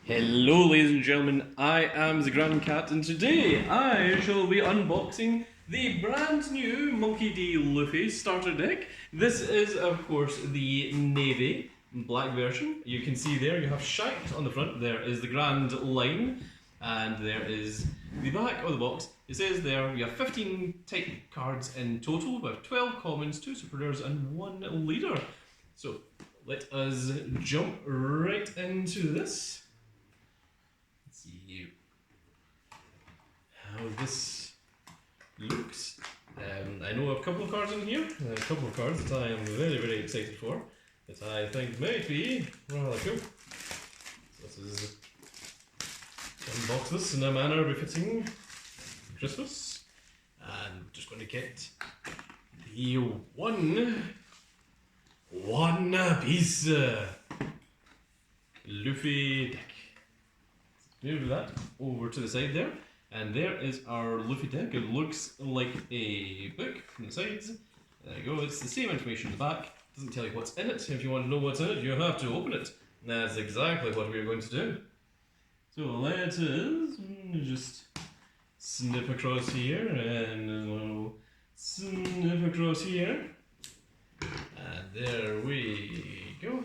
Hello, ladies and gentlemen, I am the Grand Cat, and today I shall be unboxing the brand new Monkey D. Luffy starter deck. This is, of course, the navy black version. You can see there you have Shanks on the front, there is the Grand Line, and there is the back of the box. It says there you have 15 type cards in total, with 12 commons, 2 super rares, and 1 leader. So let us jump right into this. See how this looks. I know a couple of cards in here, a couple of cards that I am very excited for, that I think might be rather cool. So this is unbox this in a manner befitting Christmas, and just going to get the one piece Luffy deck. Move that over to the side there, and there is our Luffy deck. It looks like a book from the sides. There you go, it's the same information in the back. Doesn't tell you what's in it. If you want to know what's in it, you have to open it. And that's exactly what we're going to do. So let us just snip across here, and snip across here. And there we go.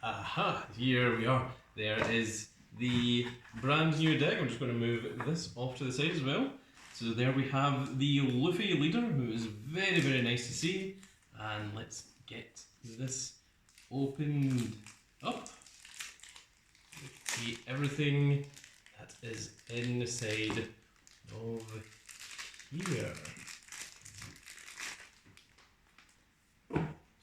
Aha, here we are. There is the brand new deck. I'm just going to move this off to the side as well. So there we have the Luffy leader, who is very nice to see. And let's get this opened up. See everything that is inside of here.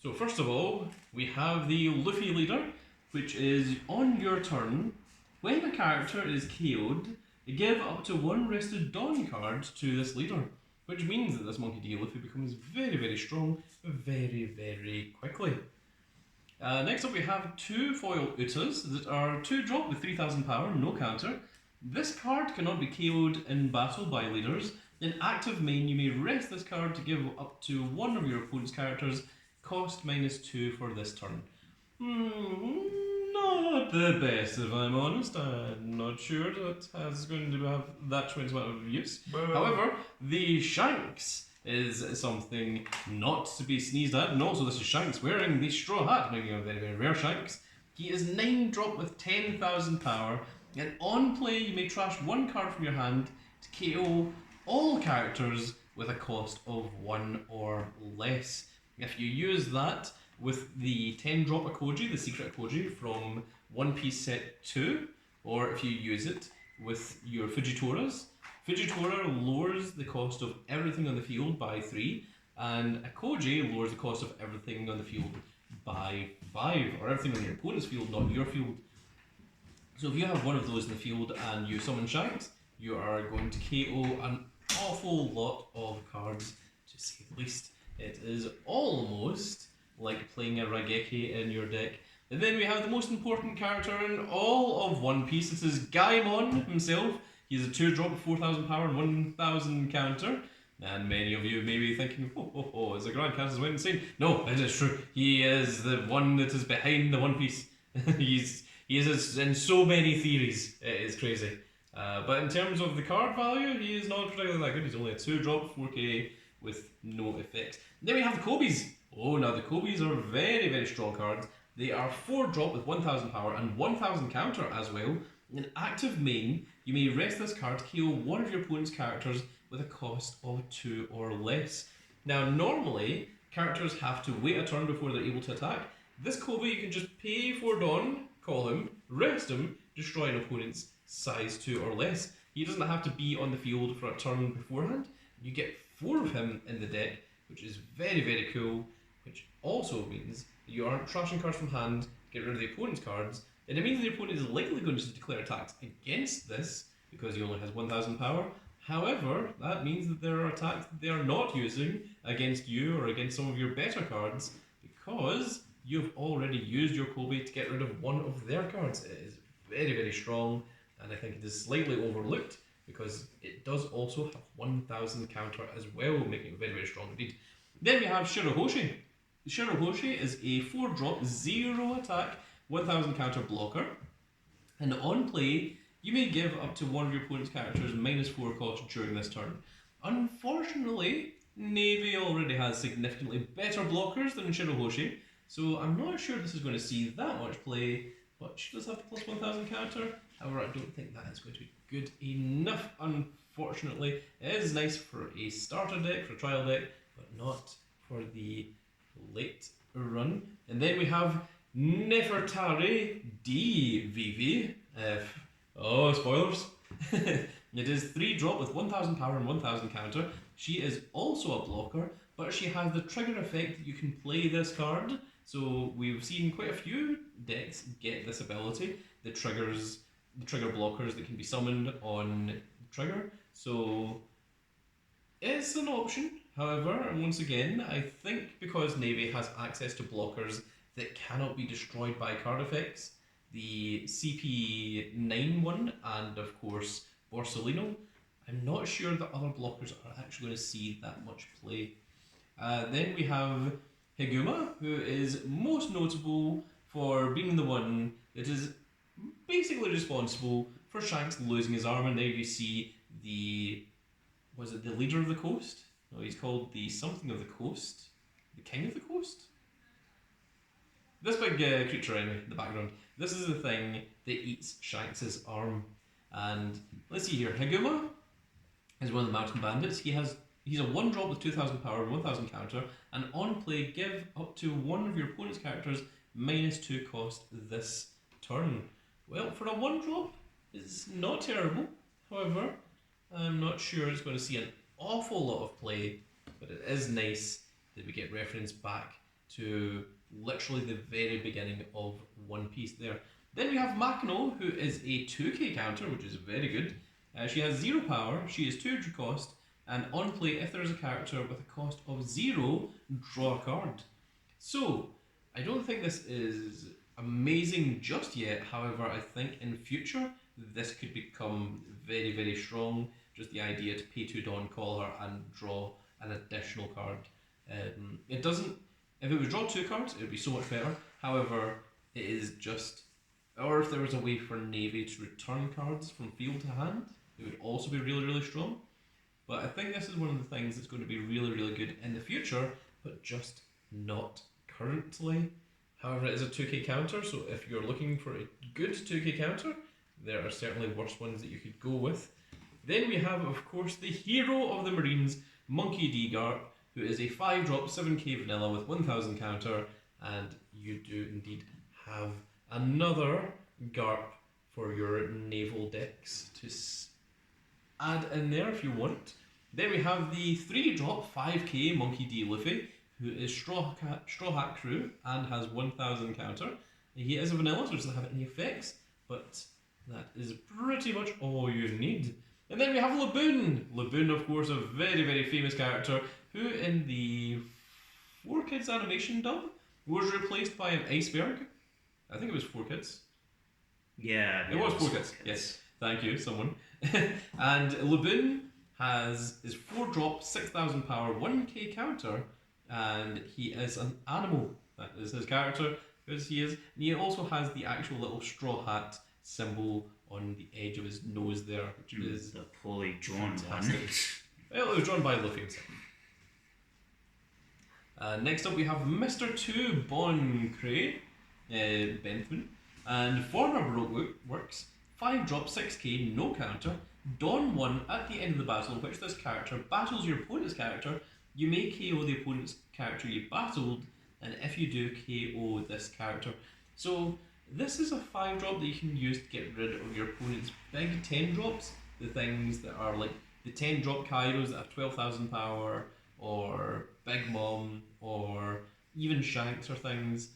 So first of all, we have the Luffy leader, which is on your turn. When a character is KO'd, you give up to 1 rested Dawn card to this leader, which means that this Monkey D. Luffy becomes very strong very quickly. Next up we have 2 foil Utas that are 2 drop with 3000 power, no counter. This card cannot be KO'd in battle by leaders. In active main, you may rest this card to give up to 1 of your opponent's characters, cost -2 for this turn. Not the best, if I'm honest. I'm not sure that is going to have that tremendous amount of use. However, the Shanks is something not to be sneezed at. And also, this is Shanks wearing the straw hat, maybe a very rare Shanks. He is 9 drop with 10,000 power, and on play you may trash 1 card from your hand to KO all characters with a cost of 1 or less. If you use that with the 10 drop Akoji, the secret Akoji from One Piece Set 2, or if you use it with your Fujitoras, Fujitora lowers the cost of everything on the field by 3, and Akoji lowers the cost of everything on the field by 5, or everything on your opponent's field, not your field. So if you have one of those in the field and you summon Shanks, you are going to KO an awful lot of cards, to say the least. It is almost like playing a Raigeki in your deck. And then we have the most important character in all of One Piece. This is Gaimon himself. He's a 2 drop with 4000 power and 1000 counter. And many of you may be thinking, is the Grand Cat went insane? No, it is true. He is the one that is behind the One Piece. He is in so many theories. It is crazy. But in terms of the card value, he is not particularly that good. He's only a 2 drop, 4k with no effect. Then we have the Kobis. Oh, now the Kobis are very strong cards. They are 4 drop with 1000 power and 1000 counter as well. In active main, you may rest this card to KO 1 of your opponent's characters with a cost of 2 or less. Now normally, characters have to wait a turn before they're able to attack. This Kobi you can just pay for Dawn, call him, rest him, destroy an opponent's size 2 or less. He doesn't have to be on the field for a turn beforehand. You get 4 of him in the deck, which is very cool, which also means that you aren't trashing cards from hand to get rid of the opponent's cards, and it means the opponent is likely going to declare attacks against this, because he only has 1000 power. However, that means that there are attacks that they are not using against you or against some of your better cards, because you've already used your Kobe to get rid of 1 of their cards. It is very strong, and I think it is slightly overlooked, because it does also have 1000 counter as well, making it very, very strong indeed. Then we have Shirahoshi. Shirahoshi is a 4-drop, 0 attack, 1000 counter blocker. And on play, you may give up to one of your opponent's characters -4 cost during this turn. Unfortunately, Navy already has significantly better blockers than Shirahoshi, so I'm not sure this is going to see that much play, but she does have the plus 1000 counter. However, I don't think that is going to be good enough, unfortunately. It is nice for a starter deck, for a trial deck, but not for the late run. And then we have Nefertari DVV. Oh, spoilers. It is 3-drop with 1000 power and 1000 counter. She is also a blocker, but she has the trigger effect that you can play this card. So we've seen quite a few decks get this ability. The trigger blockers that can be summoned on trigger. So it's an option. However, and once again, I think because Navy has access to blockers that cannot be destroyed by card effects, the CP9 one, and of course Borsellino, I'm not sure that other blockers are actually going to see that much play. Then we have Higuma, who is most notable for being the one that is basically responsible for Shanks losing his arm, and there you see the leader of the coast? No, he's called the something of the coast? The king of the coast? This big creature in the background, this is the thing that eats Shanks' arm. And let's see here, Higuma is one of the mountain bandits. He's a 1-drop with 2000 power and 1000 counter, and on play give up to one of your opponent's characters -2 cost this turn. Well, for a 1-drop, it's not terrible. However, I'm not sure it's going to see an awful lot of play, but it is nice that we get reference back to literally the very beginning of One Piece there. Then we have Makino, who is a 2k counter, which is very good. She has 0 power, she is 2 cost, and on play, if there is a character with a cost of 0, draw a card. So, I don't think this is amazing just yet. However, I think in future, this could become very, very strong. Just the idea to pay 2 Dawn, call her, and draw an additional card. It doesn't. If it was draw 2 cards, it would be so much better. However, it is just. Or if there was a way for Navy to return cards from field to hand, it would also be really, really strong. But I think this is one of the things that's going to be really, really good in the future, but just not currently. However, it is a 2k counter, so if you're looking for a good 2k counter, there are certainly worse ones that you could go with. Then we have, of course, the hero of the Marines, Monkey D. Garp, who is a 5-drop, 7k vanilla with 1000 counter, and you do indeed have another Garp for your naval decks to add in there if you want. Then we have the 3-drop, 5k Monkey D. Luffy, who is Straw Hat Crew and has 1000 counter. He is a vanilla, so doesn't have any effects, but that is pretty much all you need. And then we have Laboon. Laboon, of course, a very, very famous character who in the 4Kids animation dub was replaced by an iceberg. I think it was 4Kids. Yeah, it was 4Kids. Yes, thank you, someone. And Laboon is 4-drop, 6000 power, 1k counter, and he is an animal. That is his character, because he also has the actual little straw hat symbol on the edge of his nose there, which is the poorly drawn fantastic. one. Well, it was drawn by Luffy himself. Next up we have Mr. 2 Bon Cray, Benthman, and former Baroque Works, 5-drop, 6k, no counter, Dawn 1 at the end of the battle in which this character battles your opponent's character, you may KO the opponent's character you battled, and if you do, KO this character. So this is a 5-drop that you can use to get rid of your opponent's big 10-drops, the things that are like the 10-drop Kairos that have 12,000 power, or Big Mom, or even Shanks or things.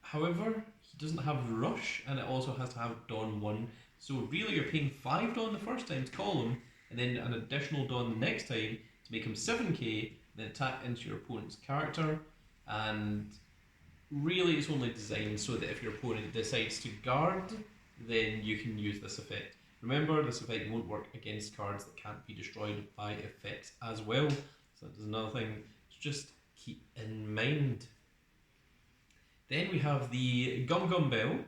However, he doesn't have Rush, and it also has to have Dawn 1. So really you're paying 5 Dawn the first time to call him, and then an additional Dawn the next time to make him 7k, then attack into your opponent's character, and really it's only designed so that if your opponent decides to guard, then you can use this effect. Remember, this effect won't work against cards that can't be destroyed by effects as well. So that is another thing to just keep in mind. Then we have the Gum Gum Bell,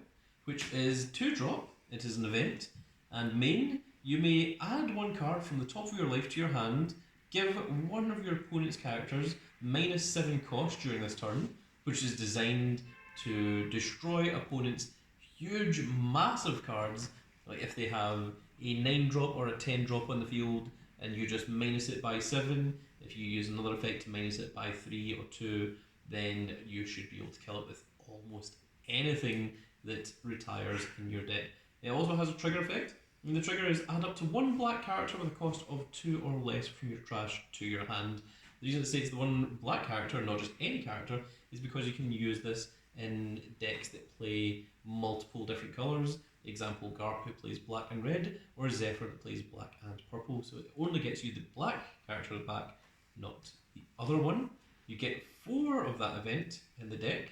which is 2-drop. It is an event. And main, you may add one card from the top of your life to your hand, give one of your opponent's characters -7 cost during this turn, which is designed to destroy opponents' huge, massive cards. Like if they have a 9-drop or a 10-drop on the field, and you just minus it by 7, if you use another effect to minus it by 3 or 2, then you should be able to kill it with almost anything that retires in your deck. It also has a trigger effect, and the trigger is add up to 1 black character with a cost of 2 or less from your trash to your hand. The reason it states the 1 black character, not just any character, is because you can use this in decks that play multiple different colours. Example, Garp, who plays black and red, or Zephyr that plays black and purple. So it only gets you the black character back, not the other one. You get 4 of that event in the deck.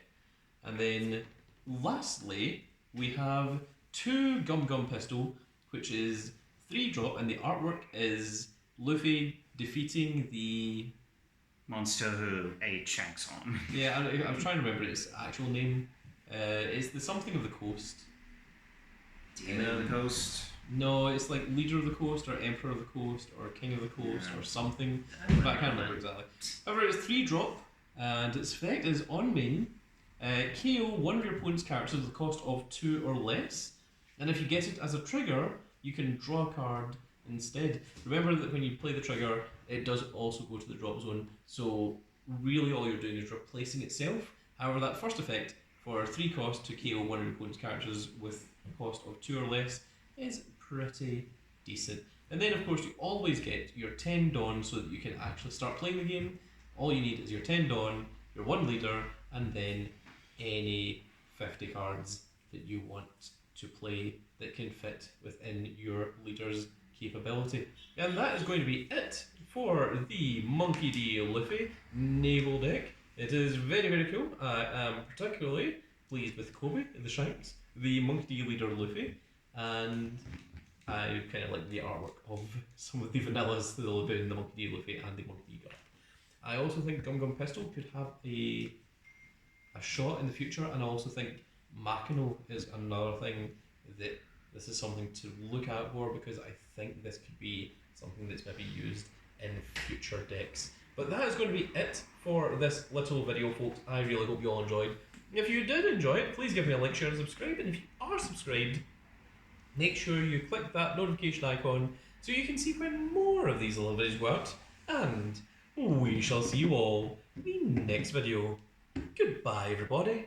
And then lastly, we have 2 Gum Gum Pistol, which is 3-drop, and the artwork is Luffy defeating the monster who ate Shanks on. Yeah, I'm trying to remember its actual name. It's the something of the coast. Demon of the Coast? No, it's like Leader of the Coast, or Emperor of the Coast, or King of the Coast, or something. But I can't remember exactly. However, it's 3-drop, and its effect is on main. KO one of your opponent's characters with a cost of 2 or less, and if you get it as a trigger, you can draw a card instead. Remember that when you play the trigger, it does also go to the drop zone, so really all you're doing is replacing itself. However, that first effect for 3 cost to KO one of your opponent's characters with a cost of 2 or less is pretty decent. And then of course you always get your 10 Dawn so that you can actually start playing the game. All you need is your 10 Dawn, your 1 leader, and then any 50 cards that you want to play that can fit within your leader's capability. And that is going to be it for the Monkey D. Luffy naval deck. It is very, very cool. I am particularly pleased with Kobe, the Shanks, the Monkey D. leader Luffy, and I kind of like the artwork of some of the vanillas that will be in the Monkey D. Luffy and the Monkey D. Garp. I also think Gum Gum Pistol could have a shot in the future, and I also think Makino is another thing that this is something to look out for, because I think this could be something that's maybe used in future decks. But that is going to be it for this little video, folks. I really hope you all enjoyed. If you did enjoy it, please give me a like, share and subscribe, and if you are subscribed, make sure you click that notification icon so you can see when more of these little videos go out, and we shall see you all in the next video. Goodbye, everybody.